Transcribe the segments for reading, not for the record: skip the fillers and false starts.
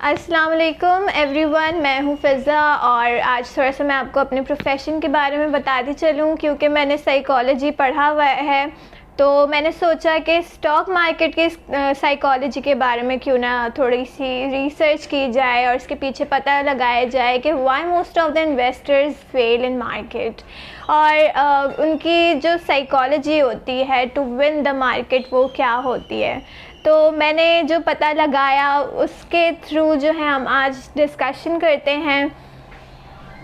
अस्सलाम वालेकुम एवरीवन, मैं हूँ फ़िज़ा और आज थोड़ा सा मैं आपको अपने प्रोफेशन के बारे में बताती चलूँ क्योंकि मैंने साइकोलॉजी पढ़ा हुआ है। तो मैंने सोचा कि स्टॉक मार्केट की साइकोलॉजी के बारे में क्यों ना थोड़ी सी रिसर्च की जाए और इसके पीछे पता लगाया जाए कि why most of the investors fail in market और उनकी जो साइकोलॉजी होती है टू विन द मार्केट वो क्या होती है। तो मैंने जो पता लगाया उसके थ्रू जो है हम आज डिस्कशन करते हैं।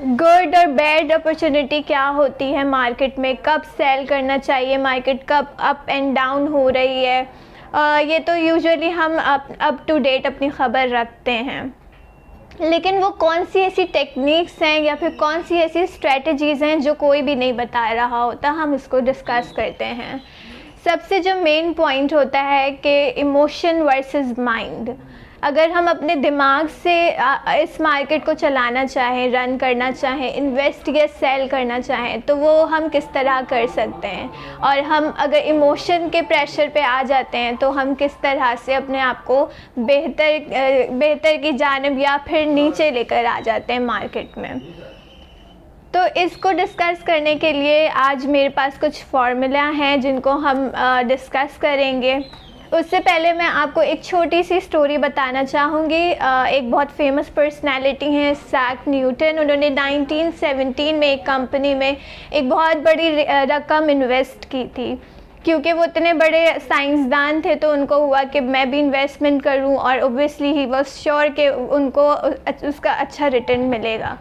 गुड और बैड अपॉर्चुनिटी क्या होती है मार्केट में, कब सेल करना चाहिए, मार्केट कब अप एंड डाउन हो रही है। ये तो यूजुअली हम अप टू डेट अपनी ख़बर रखते हैं, लेकिन वो कौन सी ऐसी टेक्निक्स हैं या फिर कौन सी ऐसी स्ट्रेटजीज़ हैं जो कोई भी नहीं बता रहा होता, हम इसको डिस्कस करते हैं। सबसे जो मेन पॉइंट होता है कि इमोशन वर्सेस माइंड। अगर हम अपने दिमाग से इस मार्केट को चलाना चाहें, रन करना चाहें, इन्वेस्ट या सेल करना चाहें तो वो हम किस तरह कर सकते हैं, और हम अगर इमोशन के प्रेशर पे आ जाते हैं तो हम किस तरह से अपने आप को बेहतर की जानिब या फिर नीचे लेकर आ जाते हैं मार्केट में। तो इसको डिस्कस करने के लिए आज मेरे पास कुछ फार्मूला हैं जिनको हम डिस्कस करेंगे। उससे पहले मैं आपको एक छोटी सी स्टोरी बताना चाहूँगी। एक बहुत फेमस पर्सनालिटी हैं सैक न्यूटन। उन्होंने 1917 में एक कंपनी में एक बहुत बड़ी रकम इन्वेस्ट की थी। क्योंकि वो इतने बड़े साइंसदान थे तो उनको हुआ कि मैं भी इन्वेस्टमेंट करूं, और ओब्वियसली ही वाज श्योर कि उनको उसका अच्छा रिटर्न मिलेगा।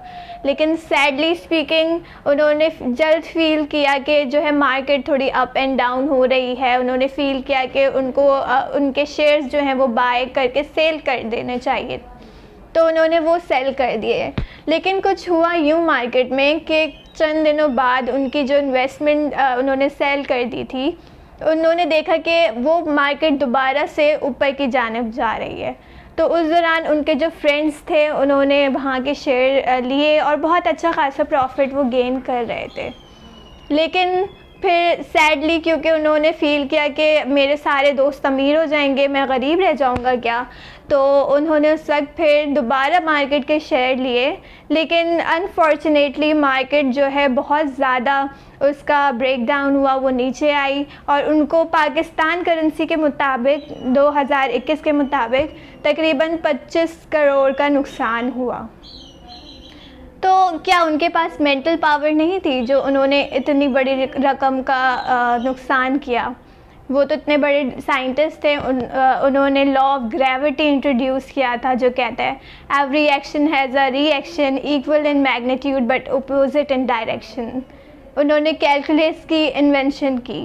लेकिन सैडली स्पीकिंग उन्होंने जल्द फील किया कि जो है मार्केट थोड़ी अप एंड डाउन हो रही है। उन्होंने फील किया कि उनको उनके शेयर्स जो हैं वो बाय करके सेल कर देने चाहिए, तो उन्होंने वो सेल कर दिए। लेकिन कुछ हुआ यूँ मार्केट में कि चंद दिनों बाद उनकी जो इन्वेस्टमेंट उन्होंने सेल कर दी थी, उन्होंने देखा कि वो मार्केट दोबारा से ऊपर की जानिब जा रही है। तो उस दौरान उनके जो फ्रेंड्स थे उन्होंने वहाँ के शेयर लिए और बहुत अच्छा खासा प्रॉफिट वो गेन कर रहे थे। लेकिन फिर सैडली क्योंकि उन्होंने फ़ील किया कि मेरे सारे दोस्त अमीर हो जाएंगे, मैं गरीब रह जाऊंगा क्या, तो उन्होंने उस वक्त फिर दोबारा मार्केट के शेयर लिए। लेकिन अनफॉर्चुनेटली मार्केट जो है बहुत ज़्यादा उसका ब्रेक डाउन हुआ, वो नीचे आई और उनको पाकिस्तान करेंसी के मुताबिक 2021 के मुताबिक तकरीबन 25 करोड़ का नुकसान हुआ। तो क्या उनके पास मेंटल पावर नहीं थी जो उन्होंने इतनी बड़ी रकम का नुकसान किया? वो तो इतने बड़े साइंटिस्ट थे, उन्होंने लॉ ऑफ ग्रेविटी इंट्रोड्यूस किया था जो कहता है every action has a reaction equal in magnitude but opposite in direction. उन्होंने कैलकुलस की इन्वेंशन की।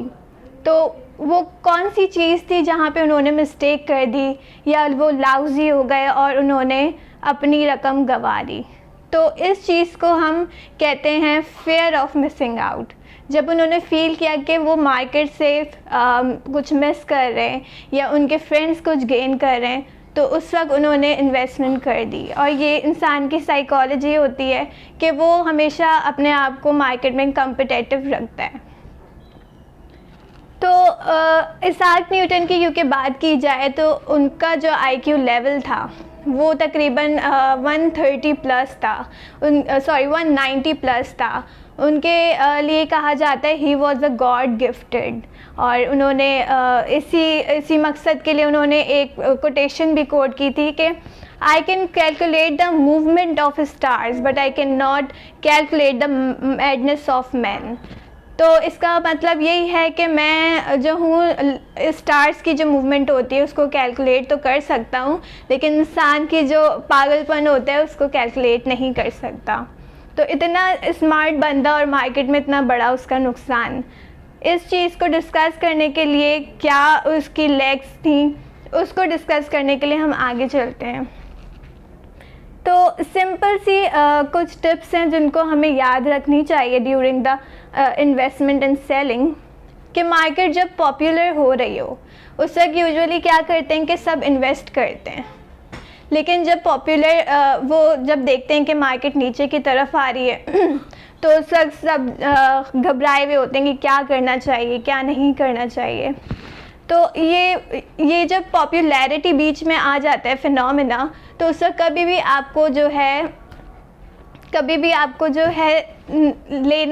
तो वो कौन सी चीज़ थी जहाँ पे उन्होंने मिस्टेक कर दी या वो लाउजी हो गए और उन्होंने अपनी रकम गंवा दी? तो इस चीज़ को हम कहते हैं फेयर ऑफ मिसिंग आउट। जब उन्होंने फ़ील किया कि वो मार्केट से कुछ मिस कर रहे हैं या उनके फ्रेंड्स कुछ गेन कर रहे हैं, तो उस वक्त उन्होंने इन्वेस्टमेंट कर दी। और ये इंसान की साइकोलॉजी होती है कि वो हमेशा अपने आप को मार्केट में कम्पिटिटिव रखता है। तो इसाक न्यूटन की क्योंकि बात की जाए तो उनका जो IQ लेवल था वो तकरीबन 130 प्लस था, 190 प्लस था। उनके लिए कहा जाता है he was a God gifted. और उन्होंने इसी मकसद के लिए उन्होंने एक कोटेशन भी कोट की थी कि I can calculate the movement of stars but I can not calculate the madness of man. तो इसका मतलब यही है कि मैं जो हूँ स्टार्स की जो मूवमेंट होती है उसको कैलकुलेट तो कर सकता हूँ, लेकिन इंसान की जो पागलपन होता है उसको कैलकुलेट नहीं कर सकता। तो इतना स्मार्ट बंदा और मार्केट में इतना बड़ा उसका नुकसान। इस चीज़ को डिस्कस करने के लिए क्या उसकी लेग्स थी, उसको डिस्कस करने के लिए हम आगे चलते हैं। तो सिंपल सी कुछ टिप्स हैं जिनको हमें याद रखनी चाहिए during the investment and selling. कि मार्केट जब पॉपुलर हो रही हो उस वक्त यूजुअली क्या करते हैं कि सब इन्वेस्ट करते हैं, लेकिन जब पॉपुलर वो जब देखते हैं कि मार्केट नीचे की तरफ आ रही है तो उस वक्त सब घबराए हुए होते हैं कि क्या करना चाहिए क्या नहीं करना चाहिए। तो ये जब पॉपुलैरिटी बीच में आ जाता है फिनोमेना, तो उस वक्त कभी भी आपको जो है ले।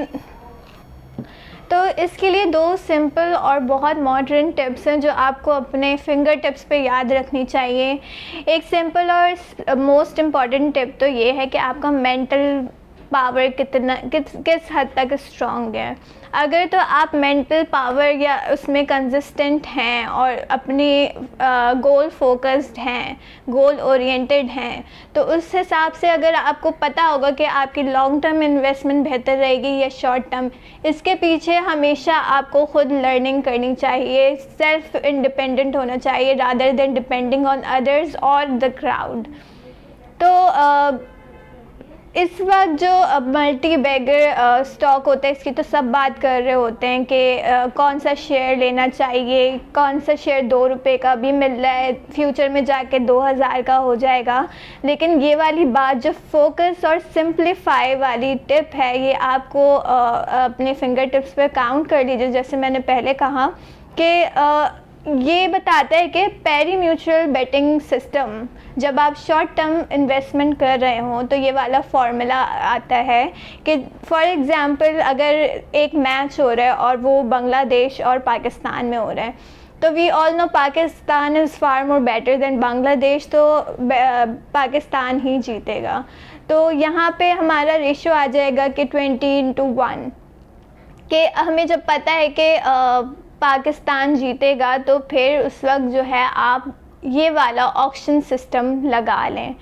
तो इसके लिए 2 सिंपल और बहुत मॉडर्न टिप्स हैं जो आपको अपने फिंगर टिप्स पे याद रखनी चाहिए। एक सिंपल और मोस्ट इम्पॉर्टेंट टिप तो ये है कि आपका मेंटल पावर किस हद तक स्ट्रॉन्ग है। अगर तो आप मेंटल पावर या उसमें कंसिस्टेंट हैं और अपनी गोल फोकस्ड हैं, गोल ओरिएंटेड हैं, तो उस हिसाब से अगर आपको पता होगा कि आपकी लॉन्ग टर्म इन्वेस्टमेंट बेहतर रहेगी या शॉर्ट टर्म, इसके पीछे हमेशा आपको खुद लर्निंग करनी चाहिए, सेल्फ इंडिपेंडेंट होना चाहिए rather than depending on others और द क्राउड। तो इस वक्त जो मल्टी बैगर स्टॉक होता है इसकी तो सब बात कर रहे होते हैं कि कौन सा शेयर लेना चाहिए, कौन सा शेयर 2 रुपये का भी मिल रहा है, फ्यूचर में जाके 2000 का हो जाएगा। लेकिन ये वाली बात जो फोकस और सिंप्लीफाई वाली टिप है, ये आपको अपने फिंगर टिप्स पे काउंट कर लीजिए। जैसे मैंने पहले कहा कि ये बताता है कि पेरी म्यूचुअल बेटिंग सिस्टम, जब आप शॉर्ट टर्म इन्वेस्टमेंट कर रहे हों तो ये वाला फार्मूला आता है कि फॉर एग्ज़ाम्पल अगर एक मैच हो रहा है और वो बांग्लादेश और पाकिस्तान में हो रहा है, तो we all know Pakistan is far more better than Bangladesh, तो पाकिस्तान ही जीतेगा। तो यहाँ पे हमारा रेशो आ जाएगा कि 20:1, कि हमें जब पता है कि पाकिस्तान जीतेगा तो फिर उस वक्त जो है आप ये वाला ऑक्शन सिस्टम लगा लें।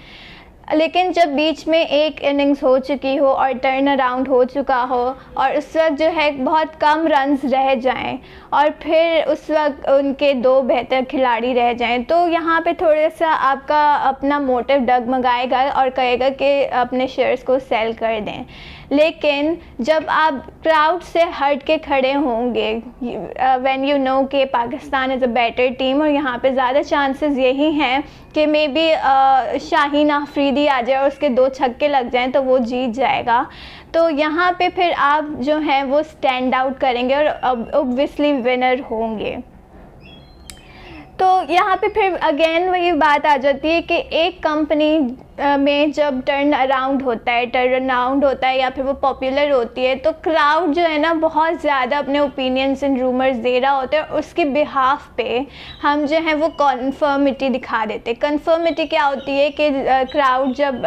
लेकिन जब बीच में एक इनिंग्स हो चुकी हो और टर्न अराउंड हो चुका हो और उस वक्त जो है बहुत कम रन्स रह जाएं और फिर उस वक्त उनके 2 बेहतर खिलाड़ी रह जाएं, तो यहाँ पे थोड़ा सा आपका अपना मोटिव डगमगाएगा और कहेगा कि अपने शेयर्स को सेल कर दें। लेकिन जब आप क्राउड से हट के खड़े होंगे, व्हेन यू नो कि Pakistan is a better team और यहाँ पे ज़्यादा चांसेस यही हैं कि मे बी शाहीन अफरीदी आ जाए और उसके 2 छक्के लग जाएं तो वो जीत जाएगा, तो यहाँ पे फिर आप जो हैं वो स्टैंड आउट करेंगे और ऑब्वियसली विनर होंगे। तो यहाँ पे फिर अगेन वही बात आ जाती है कि एक कंपनी में जब टर्न अराउंड होता है या फिर वो पॉपुलर होती है, तो क्राउड जो है ना बहुत ज़्यादा अपने ओपिनियंस एंड रूमर्स दे रहा होता है, और उसके बिहाफ पे हम जो है वो कन्फर्मिटी दिखा देते हैं। कन्फर्मिटी क्या होती है कि क्राउड जब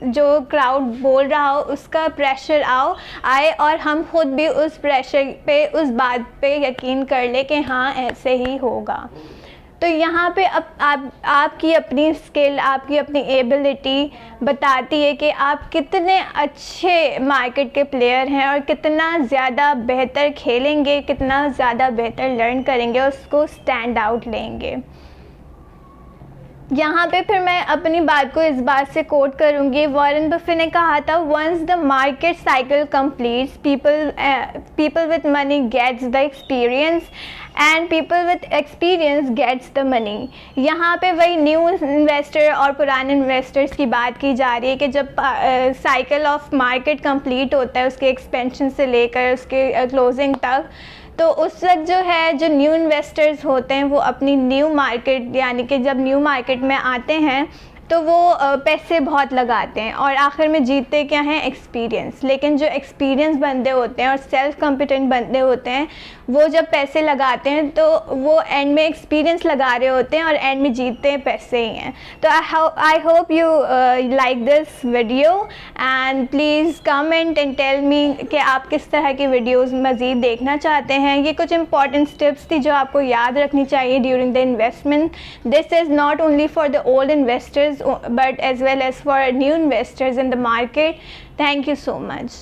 जो क्राउड बोल रहा हो उसका प्रेशर आए और हम खुद भी उस प्रेशर पे, उस बात पे यकीन कर ले कि हाँ ऐसे ही होगा। तो यहाँ पे अब आपकी अपनी स्किल, आपकी अपनी एबिलिटी बताती है कि आप कितने अच्छे मार्केट के प्लेयर हैं और कितना ज़्यादा बेहतर खेलेंगे, कितना ज़्यादा बेहतर लर्न करेंगे और उसको स्टैंड आउट लेंगे। यहाँ पे फिर मैं अपनी बात को इस बात से कोट करूँगी, वॉरेन बफेट ने कहा था, once the market cycle completes people with money gets the experience and people with experience gets the money. यहाँ पे वही न्यू इन्वेस्टर और पुराने इन्वेस्टर्स की बात की जा रही है कि जब साइकिल ऑफ मार्केट कंप्लीट होता है, उसके एक्सपेंशन से लेकर उसके क्लोजिंग तक, तो उस वक्त जो है जो न्यू इन्वेस्टर्स होते हैं वो अपनी न्यू मार्केट, यानी कि जब न्यू मार्केट में आते हैं तो वो पैसे बहुत लगाते हैं और आखिर में जीतते क्या हैं, एक्सपीरियंस। लेकिन जो एक्सपीरियंस बंदे होते हैं और सेल्फ कॉम्पिटेंट बंदे होते हैं, वो जब पैसे लगाते हैं तो वो एंड में एक्सपीरियंस लगा रहे होते हैं और एंड में जीतते हैं पैसे ही हैं। तो I hope you like this video and please comment and tell me कि आप किस तरह की वीडियोस मज़ीद देखना चाहते हैं। ये कुछ इंपॉर्टेंट टिप्स थी जो आपको याद रखनी चाहिए during the investment. This is not only for the old investors but as well as for new investors in the market. Thank you so much.